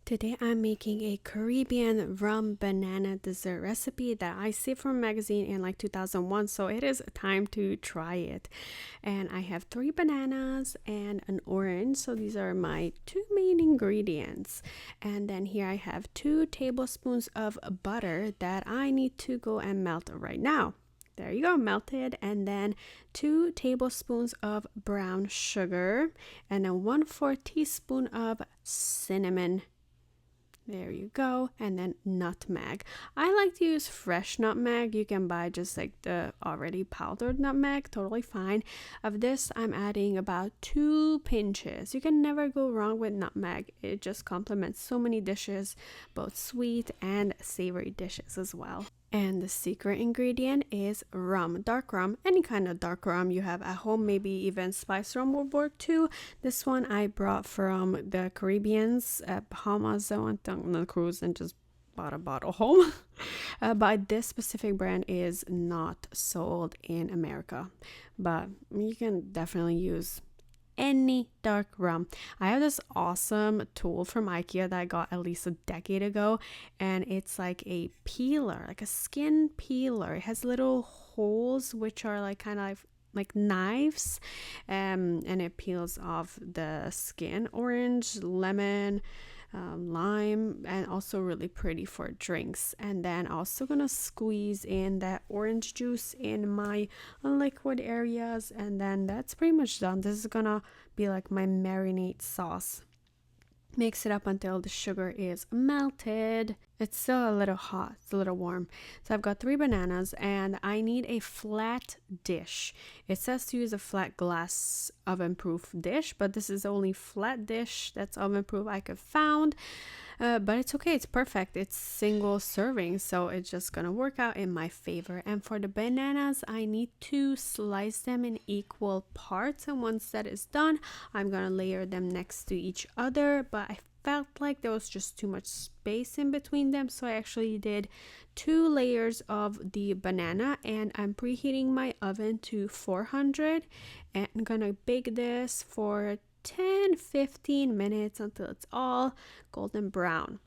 Today I'm making a Caribbean rum banana dessert recipe that I saved from a magazine in like 2001, so it is time to try it. And I have 3 bananas and an orange, so these are my 2 main ingredients. And then here I have 2 tablespoons of butter that I need to go and melt right now. There you go, melted. And then 2 tablespoons of brown sugar, and then 1/4 teaspoon of cinnamon. There you go. And then nutmeg. I like to use fresh nutmeg. You can buy just like the already powdered nutmeg, totally fine. Of this, I'm adding about 2 pinches. You can never go wrong with nutmeg. It just complements so many dishes, both sweet and savory dishes as well. And the secret ingredient is rum, dark rum, any kind of dark rum you have at home, maybe even spice rum will work too. This one I brought from the Caribbeans at Bahamas. I went on the cruise and just bought a bottle home. But this specific brand is not sold in America, but you can definitely use any dark rum. I have this awesome tool from IKEA that I got at least a decade ago, and it's like a peeler, like a skin peeler. It has little holes which are like kind of like knives, and it peels off the skin. Orange, lemon, lime, and also really pretty for drinks. And then also gonna squeeze in that orange juice in my liquid areas, and then that's pretty much done. This is gonna be like my marinade sauce. Mix it up until the sugar is melted. It's still a little hot, it's a little warm. So I've got 3 bananas and I need a flat dish. It says to use a flat glass oven proof dish, but this is the only flat dish that's oven proof I could found. But it's okay, it's perfect. It's single serving, so it's just gonna work out in my favor. And for the bananas, I need to slice them in equal parts, and once that is done, I'm gonna layer them next to each other. But I felt like there was just too much space in between them, so I actually did 2 layers of the banana, and I'm preheating my oven to 400, and I'm gonna bake this for 10-15 minutes until it's all golden brown,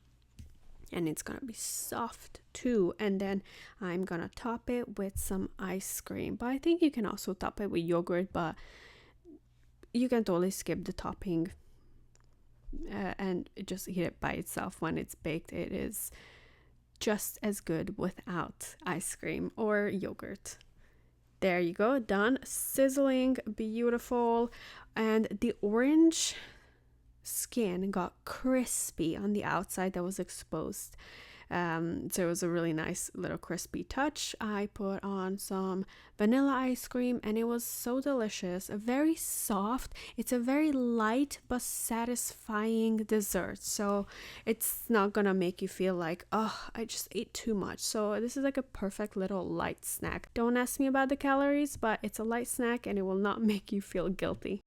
and it's gonna be soft too. And then I'm gonna top it with some ice cream, but I think you can also top it with yogurt, but you can totally skip the topping and just eat it by itself. When it's baked, it is just as good without ice cream or yogurt. There you go, done. Sizzling, beautiful. And the orange skin got crispy on the outside that was exposed. So it was a really nice little crispy touch. I put on some vanilla ice cream and it was so delicious. Very soft. It's a very light but satisfying dessert. So it's not gonna make you feel like, oh, I just ate too much. So this is like a perfect little light snack. Don't ask me about the calories, but it's a light snack and it will not make you feel guilty.